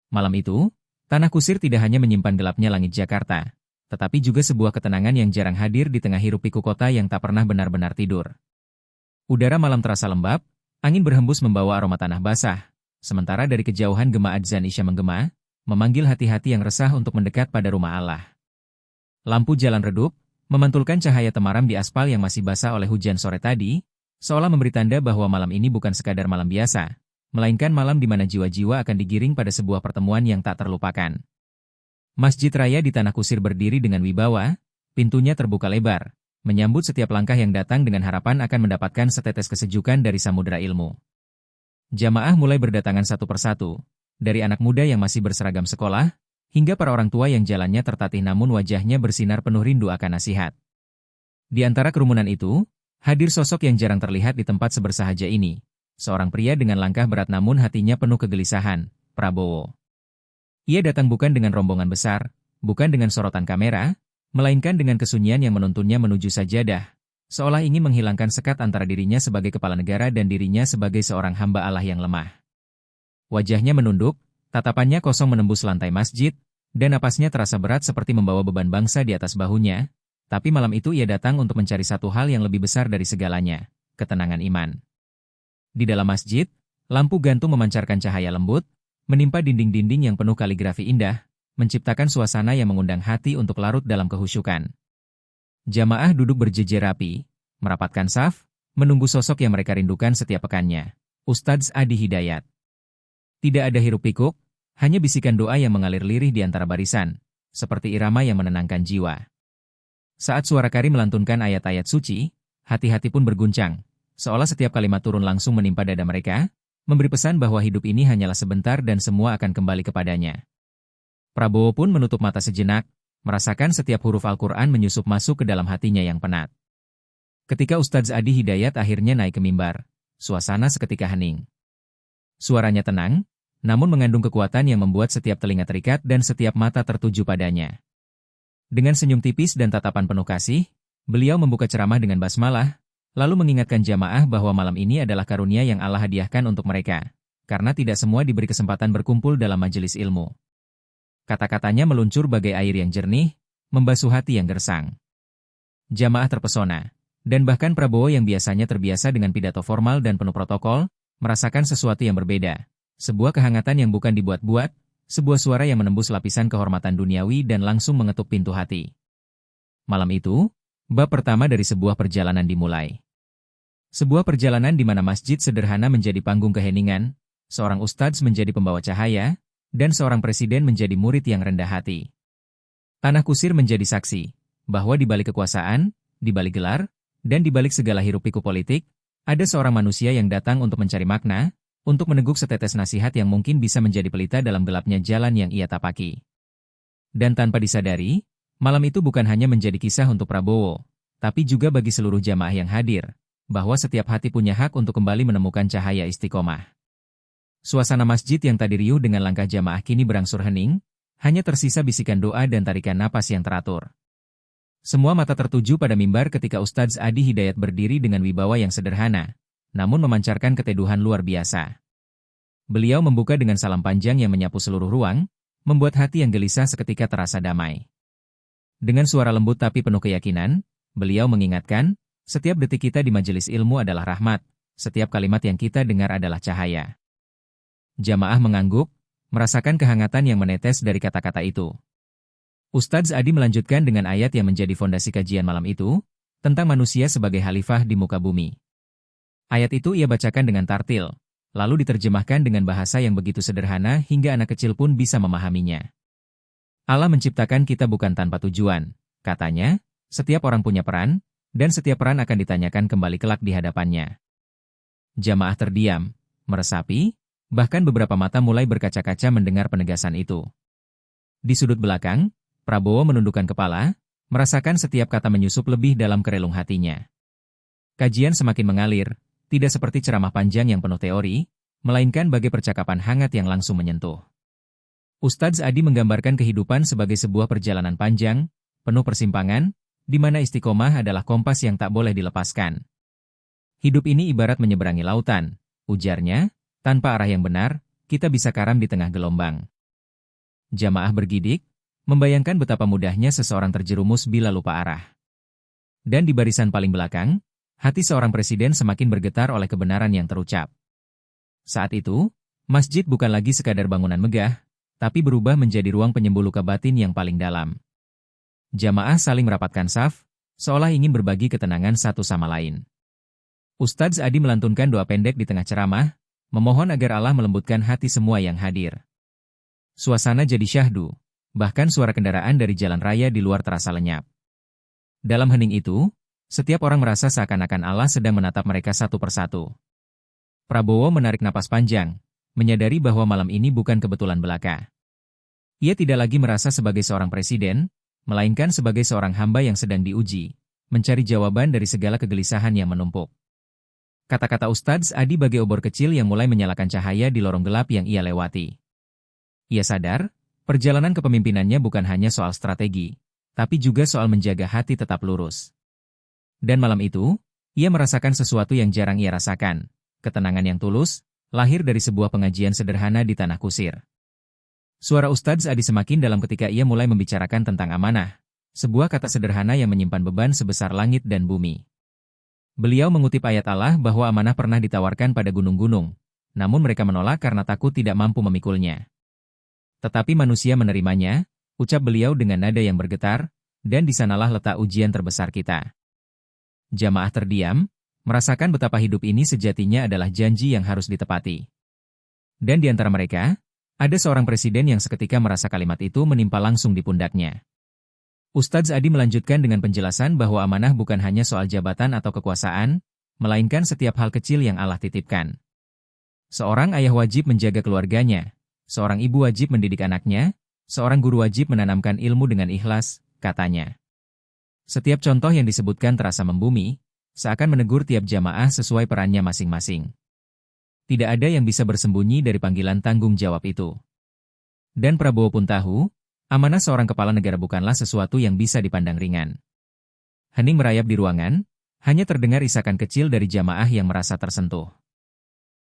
Malam itu, tanah kusir tidak hanya menyimpan gelapnya langit Jakarta, tetapi juga sebuah ketenangan yang jarang hadir di tengah hiruk-pikuk kota yang tak pernah benar-benar tidur. Udara malam terasa lembab, angin berhembus membawa aroma tanah basah, sementara dari kejauhan gema adzan Isya menggema, memanggil hati-hati yang resah untuk mendekat pada rumah Allah. Lampu jalan redup, memantulkan cahaya temaram di aspal yang masih basah oleh hujan sore tadi, seolah memberi tanda bahwa malam ini bukan sekadar malam biasa, melainkan malam di mana jiwa-jiwa akan digiring pada sebuah pertemuan yang tak terlupakan. Masjid Raya di Tanah Kusir berdiri dengan wibawa, pintunya terbuka lebar, menyambut setiap langkah yang datang dengan harapan akan mendapatkan setetes kesejukan dari samudera ilmu. Jamaah mulai berdatangan satu persatu, dari anak muda yang masih berseragam sekolah, hingga para orang tua yang jalannya tertatih namun wajahnya bersinar penuh rindu akan nasihat. Di antara kerumunan itu, hadir sosok yang jarang terlihat di tempat sebersahaja ini, seorang pria dengan langkah berat namun hatinya penuh kegelisahan, Prabowo. Ia datang bukan dengan rombongan besar, bukan dengan sorotan kamera, melainkan dengan kesunyian yang menuntunnya menuju sajadah, seolah ingin menghilangkan sekat antara dirinya sebagai kepala negara dan dirinya sebagai seorang hamba Allah yang lemah. Wajahnya menunduk, tatapannya kosong menembus lantai masjid, dan napasnya terasa berat seperti membawa beban bangsa di atas bahunya, tapi malam itu ia datang untuk mencari satu hal yang lebih besar dari segalanya, ketenangan iman. Di dalam masjid, lampu gantung memancarkan cahaya lembut, menimpa dinding-dinding yang penuh kaligrafi indah, menciptakan suasana yang mengundang hati untuk larut dalam kehusyukan. Jamaah duduk berjejer rapi, merapatkan saf, menunggu sosok yang mereka rindukan setiap pekannya, Ustadz Adi Hidayat. Tidak ada hiruk-pikuk, hanya bisikan doa yang mengalir lirih di antara barisan, seperti irama yang menenangkan jiwa. Saat suara qari melantunkan ayat-ayat suci, hati-hati pun berguncang, seolah setiap kalimat turun langsung menimpa dada mereka, memberi pesan bahwa hidup ini hanyalah sebentar dan semua akan kembali kepadanya. Prabowo pun menutup mata sejenak, merasakan setiap huruf Al-Quran menyusup masuk ke dalam hatinya yang penat. Ketika Ustadz Adi Hidayat akhirnya naik ke mimbar, suasana seketika hening. Suaranya tenang, namun mengandung kekuatan yang membuat setiap telinga terikat dan setiap mata tertuju padanya. Dengan senyum tipis dan tatapan penuh kasih, beliau membuka ceramah dengan basmalah, lalu mengingatkan jamaah bahwa malam ini adalah karunia yang Allah hadiahkan untuk mereka, karena tidak semua diberi kesempatan berkumpul dalam majelis ilmu. Kata-katanya meluncur bagai air yang jernih, membasuh hati yang gersang. Jamaah terpesona, dan bahkan Prabowo yang biasanya terbiasa dengan pidato formal dan penuh protokol, merasakan sesuatu yang berbeda, sebuah kehangatan yang bukan dibuat-buat, sebuah suara yang menembus lapisan kehormatan duniawi dan langsung mengetuk pintu hati. Malam itu, bab pertama dari sebuah perjalanan dimulai. Sebuah perjalanan di mana masjid sederhana menjadi panggung keheningan, seorang ustadz menjadi pembawa cahaya, dan seorang presiden menjadi murid yang rendah hati. Tanah Kusir menjadi saksi, bahwa di balik kekuasaan, di balik gelar, dan di balik segala hiruk-pikuk politik, ada seorang manusia yang datang untuk mencari makna, untuk meneguk setetes nasihat yang mungkin bisa menjadi pelita dalam gelapnya jalan yang ia tapaki. Dan tanpa disadari, malam itu bukan hanya menjadi kisah untuk Prabowo, tapi juga bagi seluruh jamaah yang hadir, bahwa setiap hati punya hak untuk kembali menemukan cahaya istiqomah. Suasana masjid yang tadi riuh dengan langkah jamaah kini berangsur hening, hanya tersisa bisikan doa dan tarikan napas yang teratur. Semua mata tertuju pada mimbar ketika Ustadz Adi Hidayat berdiri dengan wibawa yang sederhana, namun memancarkan keteduhan luar biasa. Beliau membuka dengan salam panjang yang menyapu seluruh ruang, membuat hati yang gelisah seketika terasa damai. Dengan suara lembut tapi penuh keyakinan, beliau mengingatkan, setiap detik kita di majelis ilmu adalah rahmat, setiap kalimat yang kita dengar adalah cahaya. Jamaah mengangguk, merasakan kehangatan yang menetes dari kata-kata itu. Ustadz Adi melanjutkan dengan ayat yang menjadi fondasi kajian malam itu, tentang manusia sebagai khalifah di muka bumi. Ayat itu ia bacakan dengan tartil, lalu diterjemahkan dengan bahasa yang begitu sederhana hingga anak kecil pun bisa memahaminya. Allah menciptakan kita bukan tanpa tujuan, katanya, setiap orang punya peran, dan setiap peran akan ditanyakan kembali kelak di hadapannya. Jamaah terdiam, meresapi, bahkan beberapa mata mulai berkaca-kaca mendengar penegasan itu. Di sudut belakang, Prabowo menundukkan kepala, merasakan setiap kata menyusup lebih dalam kerelung hatinya. Kajian semakin mengalir, tidak seperti ceramah panjang yang penuh teori, melainkan bagai percakapan hangat yang langsung menyentuh. Ustadz Adi menggambarkan kehidupan sebagai sebuah perjalanan panjang, penuh persimpangan, di mana istiqomah adalah kompas yang tak boleh dilepaskan. Hidup ini ibarat menyeberangi lautan, ujarnya, tanpa arah yang benar, kita bisa karam di tengah gelombang. Jamaah bergidik, membayangkan betapa mudahnya seseorang terjerumus bila lupa arah. Dan di barisan paling belakang, hati seorang presiden semakin bergetar oleh kebenaran yang terucap. Saat itu, masjid bukan lagi sekadar bangunan megah, tapi berubah menjadi ruang penyembuh luka batin yang paling dalam. Jamaah saling merapatkan saf, seolah ingin berbagi ketenangan satu sama lain. Ustadz Adi melantunkan doa pendek di tengah ceramah, memohon agar Allah melembutkan hati semua yang hadir. Suasana jadi syahdu, bahkan suara kendaraan dari jalan raya di luar terasa lenyap. Dalam hening itu, setiap orang merasa seakan-akan Allah sedang menatap mereka satu persatu. Prabowo menarik napas panjang, menyadari bahwa malam ini bukan kebetulan belaka. Ia tidak lagi merasa sebagai seorang presiden, melainkan sebagai seorang hamba yang sedang diuji, mencari jawaban dari segala kegelisahan yang menumpuk. Kata-kata Ustadz Adi bagai obor kecil yang mulai menyalakan cahaya di lorong gelap yang ia lewati. Ia sadar, perjalanan kepemimpinannya bukan hanya soal strategi, tapi juga soal menjaga hati tetap lurus. Dan malam itu, ia merasakan sesuatu yang jarang ia rasakan. Ketenangan yang tulus, lahir dari sebuah pengajian sederhana di tanah kusir. Suara Ustadz Adi semakin dalam ketika ia mulai membicarakan tentang amanah, sebuah kata sederhana yang menyimpan beban sebesar langit dan bumi. Beliau mengutip ayat Allah bahwa amanah pernah ditawarkan pada gunung-gunung, namun mereka menolak karena takut tidak mampu memikulnya. Tetapi manusia menerimanya, ucap beliau dengan nada yang bergetar, dan di sanalah letak ujian terbesar kita. Jamaah terdiam, merasakan betapa hidup ini sejatinya adalah janji yang harus ditepati. Dan di antara mereka, ada seorang presiden yang seketika merasa kalimat itu menimpa langsung di pundaknya. Ustadz Adi melanjutkan dengan penjelasan bahwa amanah bukan hanya soal jabatan atau kekuasaan, melainkan setiap hal kecil yang Allah titipkan. Seorang ayah wajib menjaga keluarganya, seorang ibu wajib mendidik anaknya, seorang guru wajib menanamkan ilmu dengan ikhlas, katanya. Setiap contoh yang disebutkan terasa membumi, seakan menegur tiap jamaah sesuai perannya masing-masing. Tidak ada yang bisa bersembunyi dari panggilan tanggung jawab itu. Dan Prabowo pun tahu, amanah seorang kepala negara bukanlah sesuatu yang bisa dipandang ringan. Hening merayap di ruangan, hanya terdengar isakan kecil dari jamaah yang merasa tersentuh.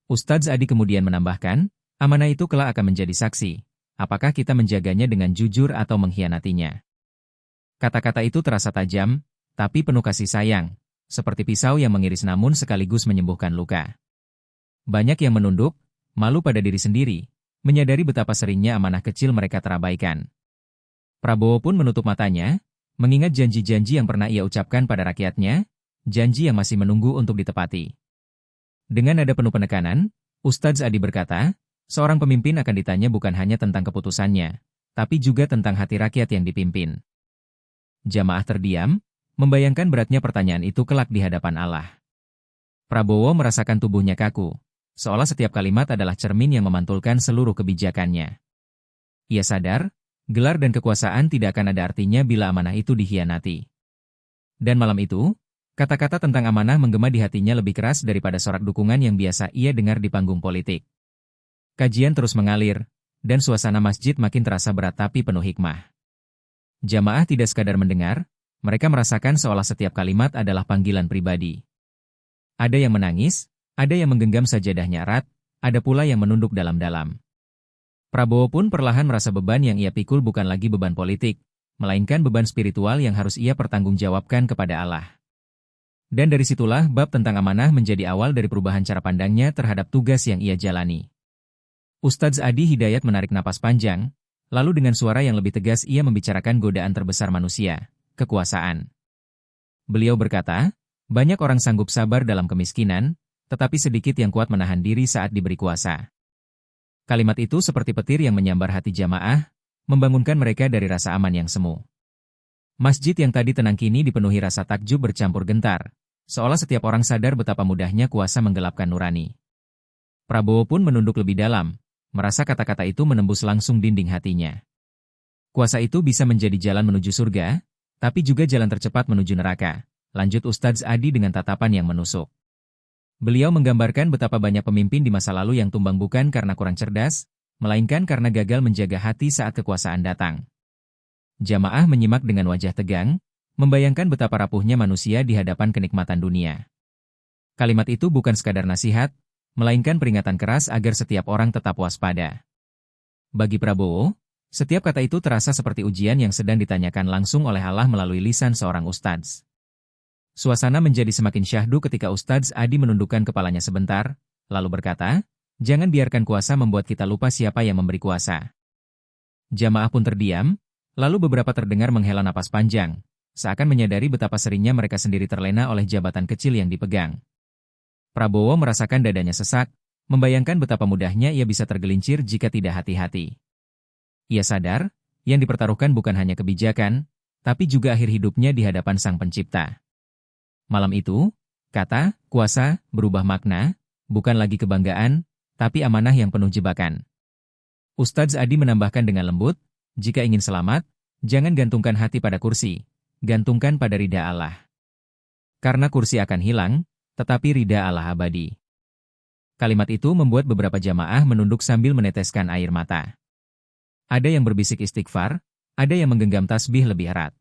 Ustadz Adi kemudian menambahkan, amanah itu kelak akan menjadi saksi, apakah kita menjaganya dengan jujur atau mengkhianatinya. Kata-kata itu terasa tajam, tapi penuh kasih sayang. Seperti pisau yang mengiris namun sekaligus menyembuhkan luka. Banyak yang menunduk, malu pada diri sendiri, menyadari betapa seringnya amanah kecil mereka terabaikan. Prabowo pun menutup matanya, mengingat janji-janji yang pernah ia ucapkan pada rakyatnya, janji yang masih menunggu untuk ditepati. Dengan nada penuh penekanan, Ustadz Adi berkata, seorang pemimpin akan ditanya bukan hanya tentang keputusannya, tapi juga tentang hati rakyat yang dipimpin. Jamaah terdiam, membayangkan beratnya pertanyaan itu kelak di hadapan Allah. Prabowo merasakan tubuhnya kaku, seolah setiap kalimat adalah cermin yang memantulkan seluruh kebijakannya. Ia sadar, gelar dan kekuasaan tidak akan ada artinya bila amanah itu dikhianati. Dan malam itu, kata-kata tentang amanah menggema di hatinya lebih keras daripada sorak dukungan yang biasa ia dengar di panggung politik. Kajian terus mengalir, dan suasana masjid makin terasa berat tapi penuh hikmah. Jamaah tidak sekadar mendengar, mereka merasakan seolah setiap kalimat adalah panggilan pribadi. Ada yang menangis, ada yang menggenggam sajadahnya erat, ada pula yang menunduk dalam-dalam. Prabowo pun perlahan merasa beban yang ia pikul bukan lagi beban politik, melainkan beban spiritual yang harus ia pertanggungjawabkan kepada Allah. Dan dari situlah bab tentang amanah menjadi awal dari perubahan cara pandangnya terhadap tugas yang ia jalani. Ustadz Adi Hidayat menarik napas panjang, lalu dengan suara yang lebih tegas ia membicarakan godaan terbesar manusia, kekuasaan. Beliau berkata, banyak orang sanggup sabar dalam kemiskinan, tetapi sedikit yang kuat menahan diri saat diberi kuasa. Kalimat itu seperti petir yang menyambar hati jamaah, membangunkan mereka dari rasa aman yang semu. Masjid yang tadi tenang kini dipenuhi rasa takjub bercampur gentar, seolah setiap orang sadar betapa mudahnya kuasa menggelapkan nurani. Prabowo pun menunduk lebih dalam, merasa kata-kata itu menembus langsung dinding hatinya. Kuasa itu bisa menjadi jalan menuju surga, tapi juga jalan tercepat menuju neraka, lanjut Ustadz Adi dengan tatapan yang menusuk. Beliau menggambarkan betapa banyak pemimpin di masa lalu yang tumbang bukan karena kurang cerdas, melainkan karena gagal menjaga hati saat kekuasaan datang. Jamaah menyimak dengan wajah tegang, membayangkan betapa rapuhnya manusia di hadapan kenikmatan dunia. Kalimat itu bukan sekadar nasihat, melainkan peringatan keras agar setiap orang tetap waspada. Bagi Prabowo, Setiap kata itu terasa seperti ujian yang sedang ditanyakan langsung oleh Allah melalui lisan seorang ustadz. Suasana menjadi semakin syahdu ketika Ustadz Adi menundukkan kepalanya sebentar, lalu berkata, "Jangan biarkan kuasa membuat kita lupa siapa yang memberi kuasa." Jamaah pun terdiam, lalu beberapa terdengar menghela napas panjang, seakan menyadari betapa seringnya mereka sendiri terlena oleh jabatan kecil yang dipegang. Prabowo merasakan dadanya sesak, membayangkan betapa mudahnya ia bisa tergelincir jika tidak hati-hati. Ia sadar, yang dipertaruhkan bukan hanya kebijakan, tapi juga akhir hidupnya di hadapan Sang Pencipta. Malam itu, kata, kuasa, berubah makna, bukan lagi kebanggaan, tapi amanah yang penuh jebakan. Ustadz Adi menambahkan dengan lembut, jika ingin selamat, jangan gantungkan hati pada kursi, gantungkan pada ridha Allah. Karena kursi akan hilang, tetapi ridha Allah abadi. Kalimat itu membuat beberapa jamaah menunduk sambil meneteskan air mata. Ada yang berbisik istighfar, ada yang menggenggam tasbih lebih erat.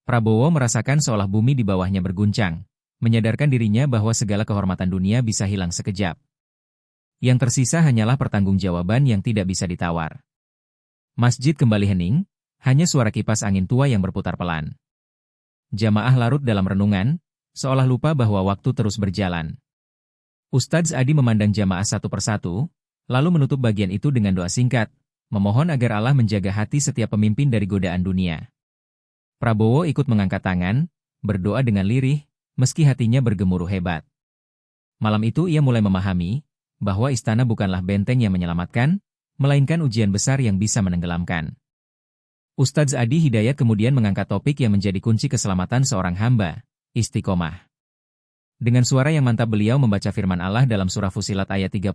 Prabowo merasakan seolah bumi di bawahnya berguncang, menyadarkan dirinya bahwa segala kehormatan dunia bisa hilang sekejap. Yang tersisa hanyalah pertanggungjawaban yang tidak bisa ditawar. Masjid kembali hening, hanya suara kipas angin tua yang berputar pelan. Jamaah larut dalam renungan, seolah lupa bahwa waktu terus berjalan. Ustadz Adi memandang jamaah satu persatu, lalu menutup bagian itu dengan doa singkat, memohon agar Allah menjaga hati setiap pemimpin dari godaan dunia. Prabowo ikut mengangkat tangan, berdoa dengan lirih, meski hatinya bergemuruh hebat. Malam itu ia mulai memahami bahwa istana bukanlah benteng yang menyelamatkan, melainkan ujian besar yang bisa menenggelamkan. Ustadz Adi Hidayat kemudian mengangkat topik yang menjadi kunci keselamatan seorang hamba, istiqomah. Dengan suara yang mantap beliau membaca firman Allah dalam surah Fussilat ayat 30,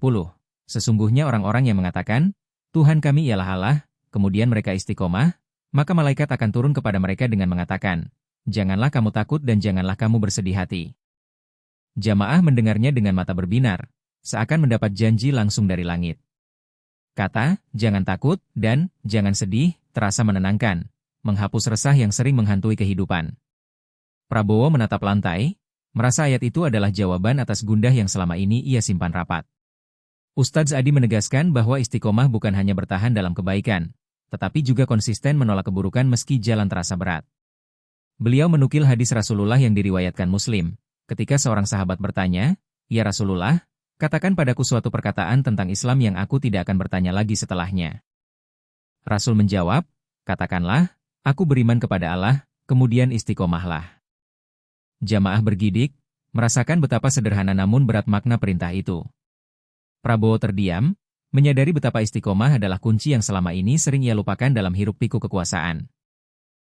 sesungguhnya orang-orang yang mengatakan, Tuhan kami ialah Allah, kemudian mereka istiqomah, maka malaikat akan turun kepada mereka dengan mengatakan, janganlah kamu takut dan janganlah kamu bersedih hati. Jamaah mendengarnya dengan mata berbinar, seakan mendapat janji langsung dari langit. Kata, jangan takut, dan jangan sedih, terasa menenangkan, menghapus resah yang sering menghantui kehidupan. Prabowo menatap lantai, merasa ayat itu adalah jawaban atas gundah yang selama ini ia simpan rapat. Ustadz Adi menegaskan bahwa istiqomah bukan hanya bertahan dalam kebaikan, tetapi juga konsisten menolak keburukan meski jalan terasa berat. Beliau menukil hadis Rasulullah yang diriwayatkan Muslim, ketika seorang sahabat bertanya, "Ya Rasulullah, katakan padaku suatu perkataan tentang Islam yang aku tidak akan bertanya lagi setelahnya." Rasul menjawab, "Katakanlah, aku beriman kepada Allah, kemudian istiqomahlah." Jamaah bergidik, merasakan betapa sederhana namun berat makna perintah itu. Prabowo terdiam, menyadari betapa istiqomah adalah kunci yang selama ini sering ia lupakan dalam hiruk-pikuk kekuasaan.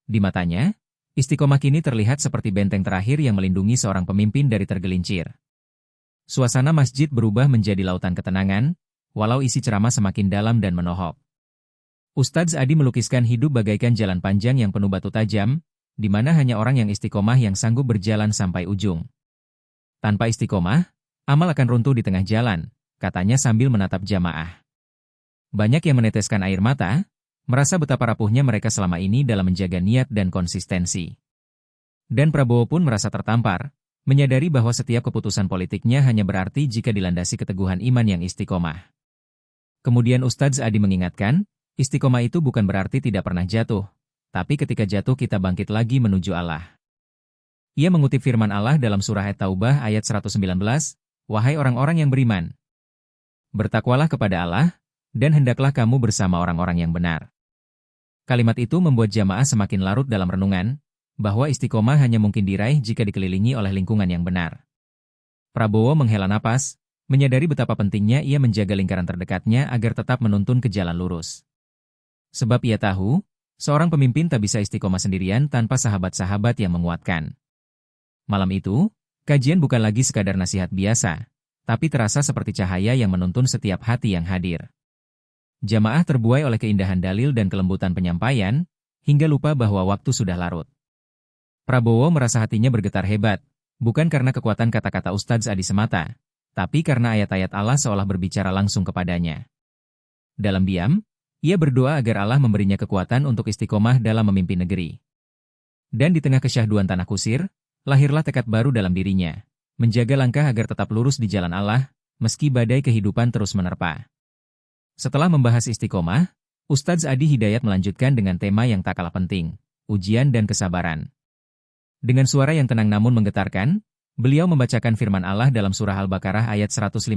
Di matanya, istiqomah kini terlihat seperti benteng terakhir yang melindungi seorang pemimpin dari tergelincir. Suasana masjid berubah menjadi lautan ketenangan, walau isi ceramah semakin dalam dan menohok. Ustadz Adi melukiskan hidup bagaikan jalan panjang yang penuh batu tajam, di mana hanya orang yang istiqomah yang sanggup berjalan sampai ujung. Tanpa istiqomah, amal akan runtuh di tengah jalan, katanya sambil menatap jamaah. Banyak yang meneteskan air mata, merasa betapa rapuhnya mereka selama ini dalam menjaga niat dan konsistensi. Dan Prabowo pun merasa tertampar, menyadari bahwa setiap keputusan politiknya hanya berarti jika dilandasi keteguhan iman yang istiqomah. Kemudian Ustadz Adi mengingatkan, istiqomah itu bukan berarti tidak pernah jatuh, tapi ketika jatuh kita bangkit lagi menuju Allah. Ia mengutip firman Allah dalam surah At-Taubah ayat 119, "Wahai orang-orang yang beriman, bertakwalah kepada Allah, dan hendaklah kamu bersama orang-orang yang benar." Kalimat itu membuat jamaah semakin larut dalam renungan, bahwa istiqomah hanya mungkin diraih jika dikelilingi oleh lingkungan yang benar. Prabowo menghela napas, menyadari betapa pentingnya ia menjaga lingkaran terdekatnya agar tetap menuntun ke jalan lurus. Sebab ia tahu, seorang pemimpin tak bisa istiqomah sendirian tanpa sahabat-sahabat yang menguatkan. Malam itu, kajian bukan lagi sekadar nasihat biasa, tapi terasa seperti cahaya yang menuntun setiap hati yang hadir. Jamaah terbuai oleh keindahan dalil dan kelembutan penyampaian, hingga lupa bahwa waktu sudah larut. Prabowo merasa hatinya bergetar hebat, bukan karena kekuatan kata-kata Ustadz Adi semata, tapi karena ayat-ayat Allah seolah berbicara langsung kepadanya. Dalam diam, ia berdoa agar Allah memberinya kekuatan untuk istiqomah dalam memimpin negeri. Dan di tengah kesyahduan tanah kusir, lahirlah tekad baru dalam dirinya, menjaga langkah agar tetap lurus di jalan Allah, meski badai kehidupan terus menerpa. Setelah membahas istiqomah, Ustadz Adi Hidayat melanjutkan dengan tema yang tak kalah penting, ujian dan kesabaran. Dengan suara yang tenang namun menggetarkan, beliau membacakan firman Allah dalam surah Al-Baqarah ayat 155,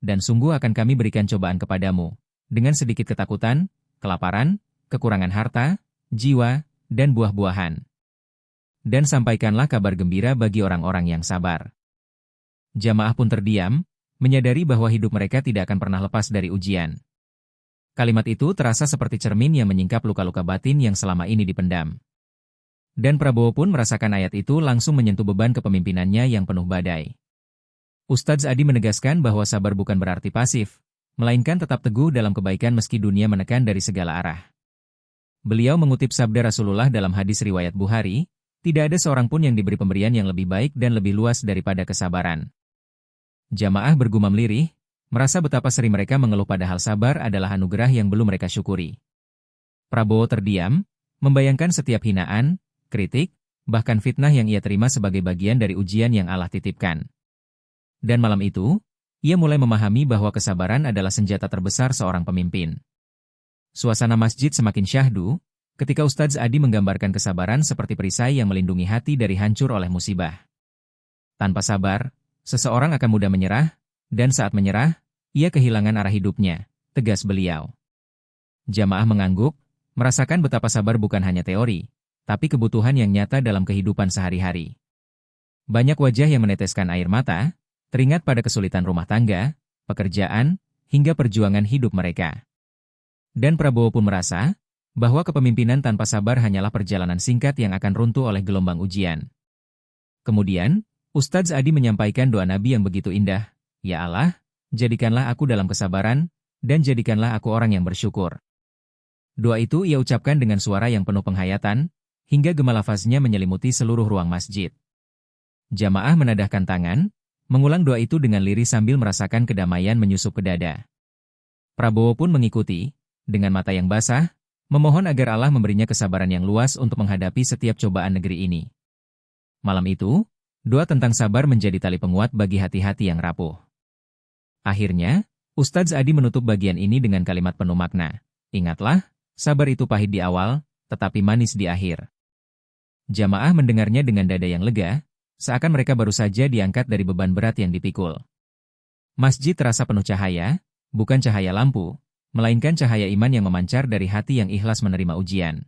dan sungguh akan kami berikan cobaan kepadamu, dengan sedikit ketakutan, kelaparan, kekurangan harta, jiwa, dan buah-buahan. Dan sampaikanlah kabar gembira bagi orang-orang yang sabar. Jamaah pun terdiam, menyadari bahwa hidup mereka tidak akan pernah lepas dari ujian. Kalimat itu terasa seperti cermin yang menyingkap luka-luka batin yang selama ini dipendam. Dan Prabowo pun merasakan ayat itu langsung menyentuh beban kepemimpinannya yang penuh badai. Ustadz Adi menegaskan bahwa sabar bukan berarti pasif, melainkan tetap teguh dalam kebaikan meski dunia menekan dari segala arah. Beliau mengutip sabda Rasulullah dalam hadis riwayat Bukhari, tidak ada seorang pun yang diberi pemberian yang lebih baik dan lebih luas daripada kesabaran. Jamaah bergumam lirih, merasa betapa sering mereka mengeluh padahal sabar adalah anugerah yang belum mereka syukuri. Prabowo terdiam, membayangkan setiap hinaan, kritik, bahkan fitnah yang ia terima sebagai bagian dari ujian yang Allah titipkan. Dan malam itu, ia mulai memahami bahwa kesabaran adalah senjata terbesar seorang pemimpin. Suasana masjid semakin syahdu, ketika Ustadz Adi menggambarkan kesabaran seperti perisai yang melindungi hati dari hancur oleh musibah. Tanpa sabar, seseorang akan mudah menyerah, dan saat menyerah, ia kehilangan arah hidupnya, tegas beliau. Jamaah mengangguk, merasakan betapa sabar bukan hanya teori, tapi kebutuhan yang nyata dalam kehidupan sehari-hari. Banyak wajah yang meneteskan air mata, teringat pada kesulitan rumah tangga, pekerjaan, hingga perjuangan hidup mereka. Dan Prabowo pun merasa bahwa kepemimpinan tanpa sabar hanyalah perjalanan singkat yang akan runtuh oleh gelombang ujian. Kemudian, Ustadz Adi menyampaikan doa Nabi yang begitu indah, "Ya Allah, jadikanlah aku dalam kesabaran, dan jadikanlah aku orang yang bersyukur." Doa itu ia ucapkan dengan suara yang penuh penghayatan, hingga gema lafaznya menyelimuti seluruh ruang masjid. Jamaah menadahkan tangan, mengulang doa itu dengan lirih sambil merasakan kedamaian menyusup ke dada. Prabowo pun mengikuti, dengan mata yang basah, memohon agar Allah memberinya kesabaran yang luas untuk menghadapi setiap cobaan negeri ini. Malam itu, doa tentang sabar menjadi tali penguat bagi hati-hati yang rapuh. Akhirnya, Ustadz Adi menutup bagian ini dengan kalimat penuh makna. Ingatlah, sabar itu pahit di awal, tetapi manis di akhir. Jamaah mendengarnya dengan dada yang lega, seakan mereka baru saja diangkat dari beban berat yang dipikul. Masjid terasa penuh cahaya, bukan cahaya lampu, melainkan cahaya iman yang memancar dari hati yang ikhlas menerima ujian.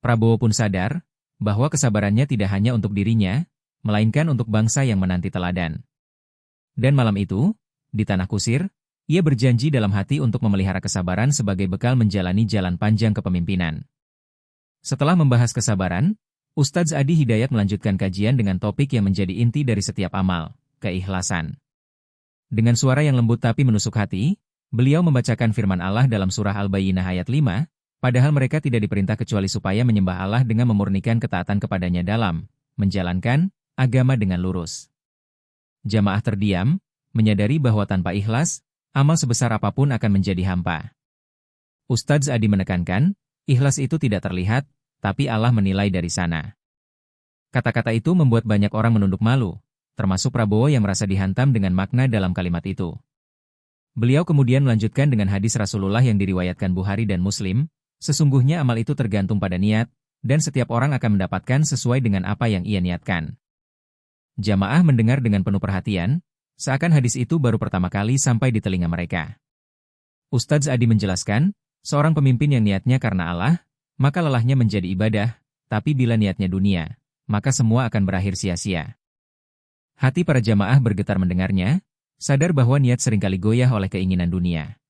Prabowo pun sadar bahwa kesabarannya tidak hanya untuk dirinya, melainkan untuk bangsa yang menanti teladan. Dan malam itu, di Tanah Kusir, ia berjanji dalam hati untuk memelihara kesabaran sebagai bekal menjalani jalan panjang kepemimpinan. Setelah membahas kesabaran, Ustadz Adi Hidayat melanjutkan kajian dengan topik yang menjadi inti dari setiap amal, keikhlasan. Dengan suara yang lembut tapi menusuk hati, beliau membacakan firman Allah dalam surah Al-Bayyinah ayat 5, padahal mereka tidak diperintah kecuali supaya menyembah Allah dengan memurnikan ketaatan kepadanya dalam menjalankan agama dengan lurus. Jamaah terdiam, menyadari bahwa tanpa ikhlas, amal sebesar apapun akan menjadi hampa. Ustadz Adi menekankan, ikhlas itu tidak terlihat, tapi Allah menilai dari sana. Kata-kata itu membuat banyak orang menunduk malu, termasuk Prabowo yang merasa dihantam dengan makna dalam kalimat itu. Beliau kemudian melanjutkan dengan hadis Rasulullah yang diriwayatkan Bukhari dan Muslim, sesungguhnya amal itu tergantung pada niat, dan setiap orang akan mendapatkan sesuai dengan apa yang ia niatkan. Jamaah mendengar dengan penuh perhatian, seakan hadis itu baru pertama kali sampai di telinga mereka. Ustadz Adi menjelaskan, seorang pemimpin yang niatnya karena Allah, maka lelahnya menjadi ibadah, tapi bila niatnya dunia, maka semua akan berakhir sia-sia. Hati para jamaah bergetar mendengarnya, sadar bahwa niat seringkali goyah oleh keinginan dunia.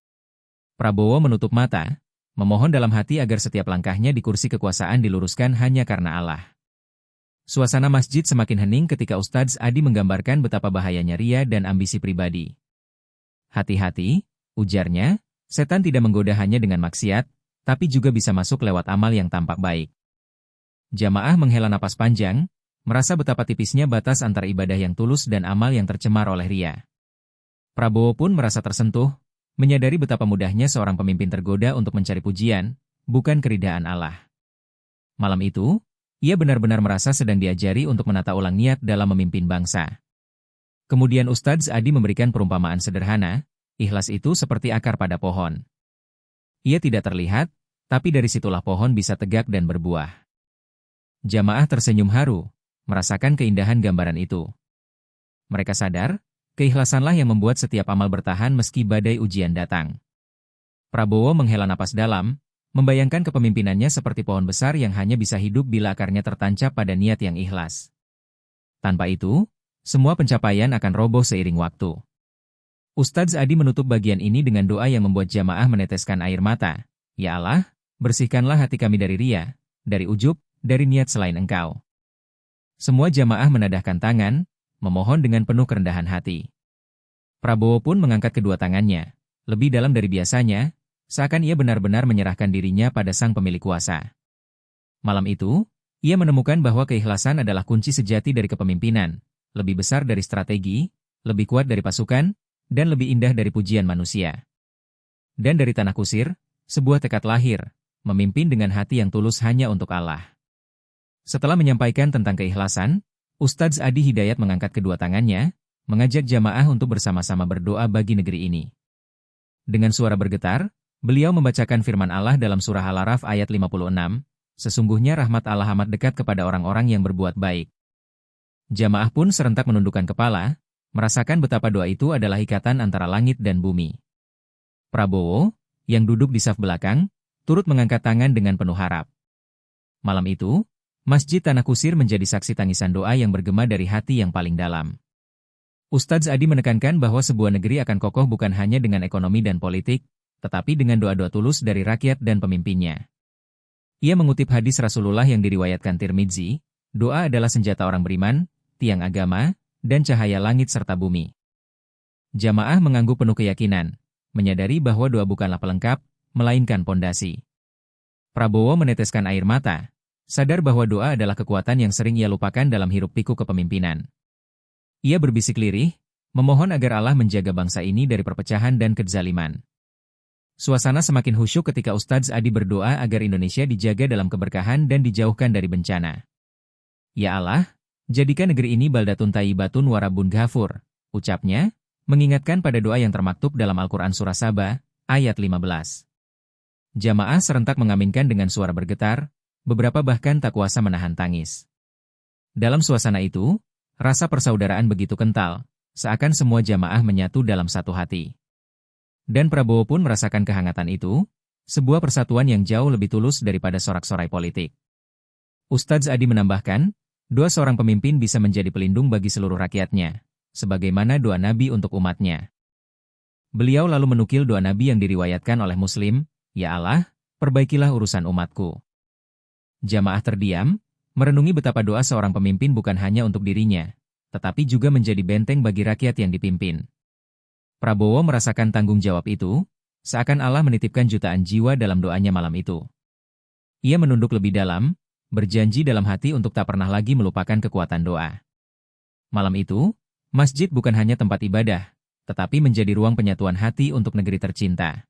Prabowo menutup mata, memohon dalam hati agar setiap langkahnya di kursi kekuasaan diluruskan hanya karena Allah. Suasana masjid semakin hening ketika Ustadz Adi menggambarkan betapa bahayanya ria dan ambisi pribadi. Hati-hati, ujarnya, setan tidak menggoda hanya dengan maksiat, tapi juga bisa masuk lewat amal yang tampak baik. Jamaah menghela napas panjang, merasa betapa tipisnya batas antara ibadah yang tulus dan amal yang tercemar oleh ria. Prabowo pun merasa tersentuh, menyadari betapa mudahnya seorang pemimpin tergoda untuk mencari pujian, bukan keridhaan Allah. Malam itu, ia benar-benar merasa sedang diajari untuk menata ulang niat dalam memimpin bangsa. Kemudian Ustadz Adi memberikan perumpamaan sederhana, ikhlas itu seperti akar pada pohon. Ia tidak terlihat, tapi dari situlah pohon bisa tegak dan berbuah. Jamaah tersenyum haru, merasakan keindahan gambaran itu. Mereka sadar, keikhlasanlah yang membuat setiap amal bertahan meski badai ujian datang. Prabowo menghela napas dalam, membayangkan kepemimpinannya seperti pohon besar yang hanya bisa hidup bila akarnya tertancap pada niat yang ikhlas. Tanpa itu, semua pencapaian akan roboh seiring waktu. Ustadz Adi menutup bagian ini dengan doa yang membuat jamaah meneteskan air mata. Ya Allah, bersihkanlah hati kami dari ria, dari ujub, dari niat selain Engkau. Semua jamaah menadahkan tangan, memohon dengan penuh kerendahan hati. Prabowo pun mengangkat kedua tangannya, lebih dalam dari biasanya, seakan ia benar-benar menyerahkan dirinya pada sang pemilik kuasa. Malam itu, ia menemukan bahwa keikhlasan adalah kunci sejati dari kepemimpinan, lebih besar dari strategi, lebih kuat dari pasukan, dan lebih indah dari pujian manusia. Dan dari tanah kusir, sebuah tekad lahir, memimpin dengan hati yang tulus hanya untuk Allah. Setelah menyampaikan tentang keikhlasan, Ustadz Adi Hidayat mengangkat kedua tangannya, mengajak jamaah untuk bersama-sama berdoa bagi negeri ini. Dengan suara bergetar, beliau membacakan firman Allah dalam surah Al-A'raf ayat 56, sesungguhnya rahmat Allah amat dekat kepada orang-orang yang berbuat baik. Jamaah pun serentak menundukkan kepala, merasakan betapa doa itu adalah ikatan antara langit dan bumi. Prabowo, yang duduk di saf belakang, turut mengangkat tangan dengan penuh harap. Malam itu, Masjid Tanah Kusir menjadi saksi tangisan doa yang bergema dari hati yang paling dalam. Ustadz Adi menekankan bahwa sebuah negeri akan kokoh bukan hanya dengan ekonomi dan politik, tetapi dengan doa-doa tulus dari rakyat dan pemimpinnya. Ia mengutip hadis Rasulullah yang diriwayatkan Tirmidzi, doa adalah senjata orang beriman, tiang agama, dan cahaya langit serta bumi. Jamaah mengangguk penuh keyakinan, menyadari bahwa doa bukanlah pelengkap, melainkan pondasi. Prabowo meneteskan air mata, sadar bahwa doa adalah kekuatan yang sering ia lupakan dalam hiruk-pikuk kepemimpinan. Ia berbisik lirih, memohon agar Allah menjaga bangsa ini dari perpecahan dan kezaliman. Suasana semakin khusyuk ketika Ustadz Adi berdoa agar Indonesia dijaga dalam keberkahan dan dijauhkan dari bencana. Ya Allah, jadikan negeri ini baldatun thayyibatun warabun ghafur, ucapnya, mengingatkan pada doa yang termaktub dalam Al-Quran Surah Saba, ayat 15. Jamaah serentak mengaminkan dengan suara bergetar, beberapa bahkan tak kuasa menahan tangis. Dalam suasana itu, rasa persaudaraan begitu kental, seakan semua jamaah menyatu dalam satu hati. Dan Prabowo pun merasakan kehangatan itu, sebuah persatuan yang jauh lebih tulus daripada sorak-sorai politik. Ustadz Adi menambahkan, doa seorang pemimpin bisa menjadi pelindung bagi seluruh rakyatnya, sebagaimana doa Nabi untuk umatnya. Beliau lalu menukil doa Nabi yang diriwayatkan oleh Muslim, Ya Allah, perbaikilah urusan umatku. Jamaah terdiam, merenungi betapa doa seorang pemimpin bukan hanya untuk dirinya, tetapi juga menjadi benteng bagi rakyat yang dipimpin. Prabowo merasakan tanggung jawab itu, seakan Allah menitipkan jutaan jiwa dalam doanya malam itu. Ia menunduk lebih dalam, berjanji dalam hati untuk tak pernah lagi melupakan kekuatan doa. Malam itu, masjid bukan hanya tempat ibadah, tetapi menjadi ruang penyatuan hati untuk negeri tercinta.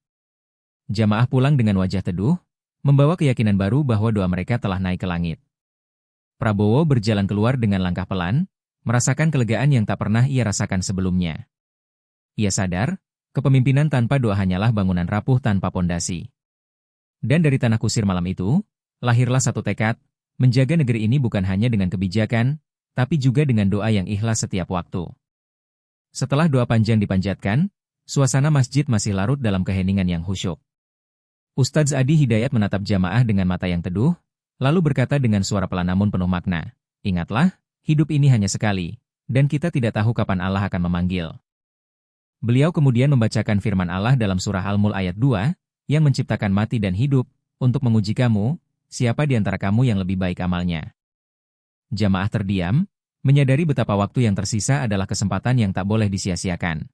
Jamaah pulang dengan wajah teduh, membawa keyakinan baru bahwa doa mereka telah naik ke langit. Prabowo berjalan keluar dengan langkah pelan, merasakan kelegaan yang tak pernah ia rasakan sebelumnya. Ia sadar, kepemimpinan tanpa doa hanyalah bangunan rapuh tanpa pondasi. Dan dari tanah kusir malam itu, lahirlah satu tekad, menjaga negeri ini bukan hanya dengan kebijakan, tapi juga dengan doa yang ikhlas setiap waktu. Setelah doa panjang dipanjatkan, suasana masjid masih larut dalam keheningan yang khusyuk. Ustadz Adi Hidayat menatap jamaah dengan mata yang teduh, lalu berkata dengan suara pelan namun penuh makna, "Ingatlah, hidup ini hanya sekali, dan kita tidak tahu kapan Allah akan memanggil." Beliau kemudian membacakan firman Allah dalam surah Al-Mulk ayat 2, yang menciptakan mati dan hidup, untuk menguji kamu, siapa di antara kamu yang lebih baik amalnya. Jamaah terdiam, menyadari betapa waktu yang tersisa adalah kesempatan yang tak boleh disia-siakan.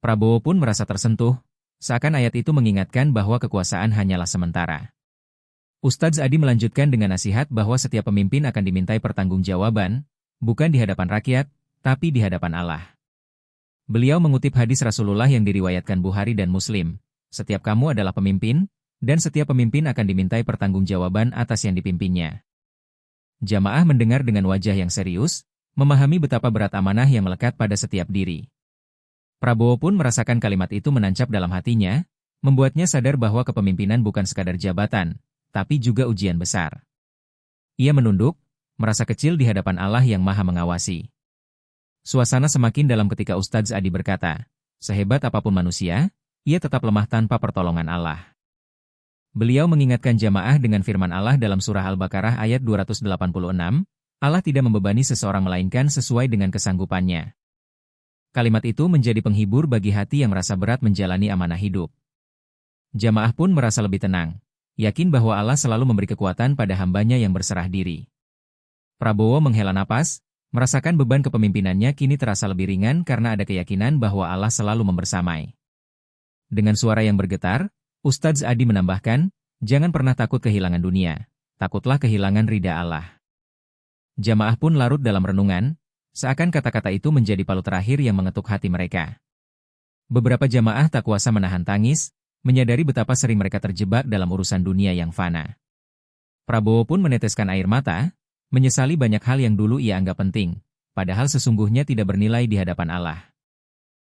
Prabowo pun merasa tersentuh, seakan ayat itu mengingatkan bahwa kekuasaan hanyalah sementara. Ustadz Adi melanjutkan dengan nasihat bahwa setiap pemimpin akan dimintai pertanggungjawaban, bukan di hadapan rakyat, tapi di hadapan Allah. Beliau mengutip hadis Rasulullah yang diriwayatkan Bukhari dan Muslim, setiap kamu adalah pemimpin, dan setiap pemimpin akan dimintai pertanggungjawaban atas yang dipimpinnya. Jamaah mendengar dengan wajah yang serius, memahami betapa berat amanah yang melekat pada setiap diri. Prabowo pun merasakan kalimat itu menancap dalam hatinya, membuatnya sadar bahwa kepemimpinan bukan sekadar jabatan, tapi juga ujian besar. Ia menunduk, merasa kecil di hadapan Allah yang Maha Mengawasi. Suasana semakin dalam ketika Ustadz Adi berkata, sehebat apapun manusia, ia tetap lemah tanpa pertolongan Allah. Beliau mengingatkan jamaah dengan firman Allah dalam surah Al-Baqarah ayat 286, Allah tidak membebani seseorang melainkan sesuai dengan kesanggupannya. Kalimat itu menjadi penghibur bagi hati yang merasa berat menjalani amanah hidup. Jamaah pun merasa lebih tenang, yakin bahwa Allah selalu memberi kekuatan pada hambanya yang berserah diri. Prabowo menghela napas, merasakan beban kepemimpinannya kini terasa lebih ringan karena ada keyakinan bahwa Allah selalu membersamai. Dengan suara yang bergetar, Ustadz Adi menambahkan, jangan pernah takut kehilangan dunia, takutlah kehilangan ridha Allah. Jamaah pun larut dalam renungan, seakan kata-kata itu menjadi palu terakhir yang mengetuk hati mereka. Beberapa jamaah tak kuasa menahan tangis, menyadari betapa sering mereka terjebak dalam urusan dunia yang fana. Prabowo pun meneteskan air mata, menyesali banyak hal yang dulu ia anggap penting, padahal sesungguhnya tidak bernilai di hadapan Allah.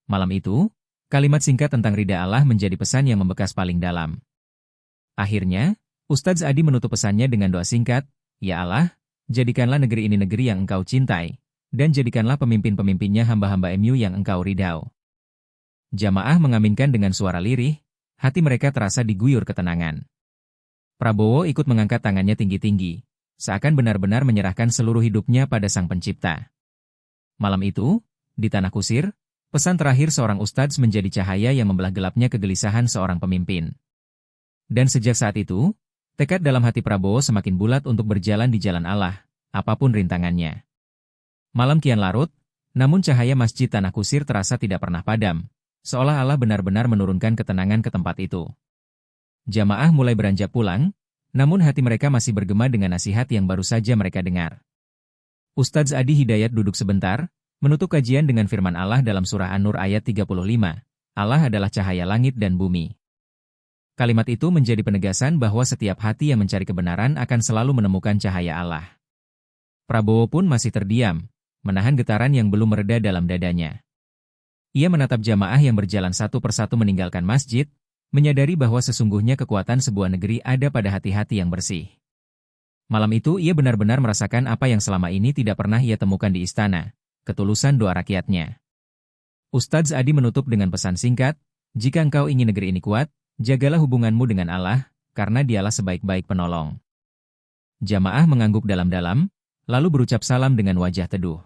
Malam itu, kalimat singkat tentang ridha Allah menjadi pesan yang membekas paling dalam. Akhirnya, Ustadz Adi menutup pesannya dengan doa singkat, Ya Allah, jadikanlah negeri ini negeri yang Engkau cintai, dan jadikanlah pemimpin-pemimpinnya hamba-hamba MU yang Engkau ridhau. Jamaah mengaminkan dengan suara lirih, hati mereka terasa diguyur ketenangan. Prabowo ikut mengangkat tangannya tinggi-tinggi, seakan benar-benar menyerahkan seluruh hidupnya pada Sang Pencipta. Malam itu, di Tanah Kusir, pesan terakhir seorang ustadz menjadi cahaya yang membelah gelapnya kegelisahan seorang pemimpin. Dan sejak saat itu, tekad dalam hati Prabowo semakin bulat untuk berjalan di jalan Allah, apapun rintangannya. Malam kian larut, namun cahaya Masjid Tanah Kusir terasa tidak pernah padam, seolah Allah benar-benar menurunkan ketenangan ke tempat itu. Jamaah mulai beranjak pulang, namun hati mereka masih bergema dengan nasihat yang baru saja mereka dengar. Ustadz Adi Hidayat duduk sebentar, menutup kajian dengan firman Allah dalam surah An-Nur ayat 35, Allah adalah cahaya langit dan bumi. Kalimat itu menjadi penegasan bahwa setiap hati yang mencari kebenaran akan selalu menemukan cahaya Allah. Prabowo pun masih terdiam, menahan getaran yang belum mereda dalam dadanya. Ia menatap jamaah yang berjalan satu persatu meninggalkan masjid, menyadari bahwa sesungguhnya kekuatan sebuah negeri ada pada hati-hati yang bersih. Malam itu ia benar-benar merasakan apa yang selama ini tidak pernah ia temukan di istana, ketulusan doa rakyatnya. Ustadz Adi menutup dengan pesan singkat, jika engkau ingin negeri ini kuat, jagalah hubunganmu dengan Allah, karena dialah sebaik-baik penolong. Jamaah mengangguk dalam-dalam, lalu berucap salam dengan wajah teduh.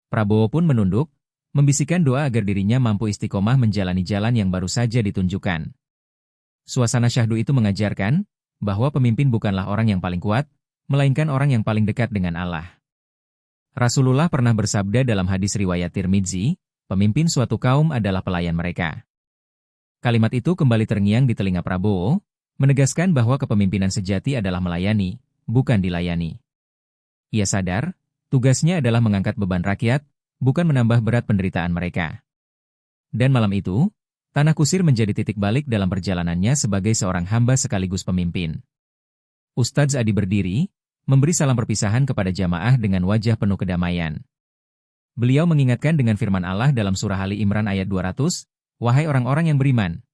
Prabowo pun menunduk, membisikkan doa agar dirinya mampu istiqomah menjalani jalan yang baru saja ditunjukkan. Suasana syahdu itu mengajarkan bahwa pemimpin bukanlah orang yang paling kuat, melainkan orang yang paling dekat dengan Allah. Rasulullah pernah bersabda dalam hadis riwayat Tirmidzi, pemimpin suatu kaum adalah pelayan mereka. Kalimat itu kembali terngiang di telinga Prabowo, menegaskan bahwa kepemimpinan sejati adalah melayani, bukan dilayani. Ia sadar, tugasnya adalah mengangkat beban rakyat, bukan menambah berat penderitaan mereka. Dan malam itu, Tanah Kusir menjadi titik balik dalam perjalanannya sebagai seorang hamba sekaligus pemimpin. Ustadz Adi berdiri, memberi salam perpisahan kepada jamaah dengan wajah penuh kedamaian. Beliau mengingatkan dengan firman Allah dalam surah Ali Imran ayat 200, Wahai orang-orang yang beriman,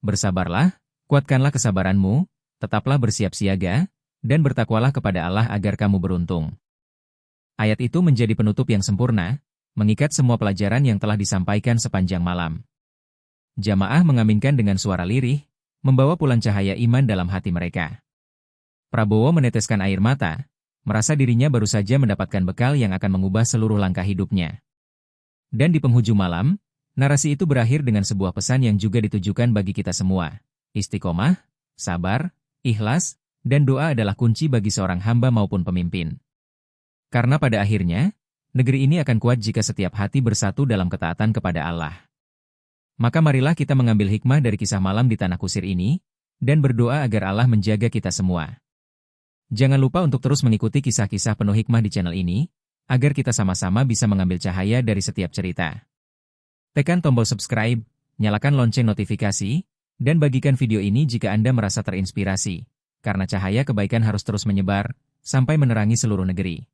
bersabarlah, kuatkanlah kesabaranmu, tetaplah bersiap siaga, dan bertakwalah kepada Allah agar kamu beruntung. Ayat itu menjadi penutup yang sempurna, mengikat semua pelajaran yang telah disampaikan sepanjang malam. Jamaah mengaminkan dengan suara lirih, membawa pulang cahaya iman dalam hati mereka. Prabowo meneteskan air mata, merasa dirinya baru saja mendapatkan bekal yang akan mengubah seluruh langkah hidupnya. Dan di penghujung malam, narasi itu berakhir dengan sebuah pesan yang juga ditujukan bagi kita semua. Istiqomah, sabar, ikhlas, dan doa adalah kunci bagi seorang hamba maupun pemimpin. Karena pada akhirnya, negeri ini akan kuat jika setiap hati bersatu dalam ketaatan kepada Allah. Maka marilah kita mengambil hikmah dari kisah malam di Tanah Kusir ini, dan berdoa agar Allah menjaga kita semua. Jangan lupa untuk terus mengikuti kisah-kisah penuh hikmah di channel ini, agar kita sama-sama bisa mengambil cahaya dari setiap cerita. Tekan tombol subscribe, nyalakan lonceng notifikasi, dan bagikan video ini jika Anda merasa terinspirasi, karena cahaya kebaikan harus terus menyebar, sampai menerangi seluruh negeri.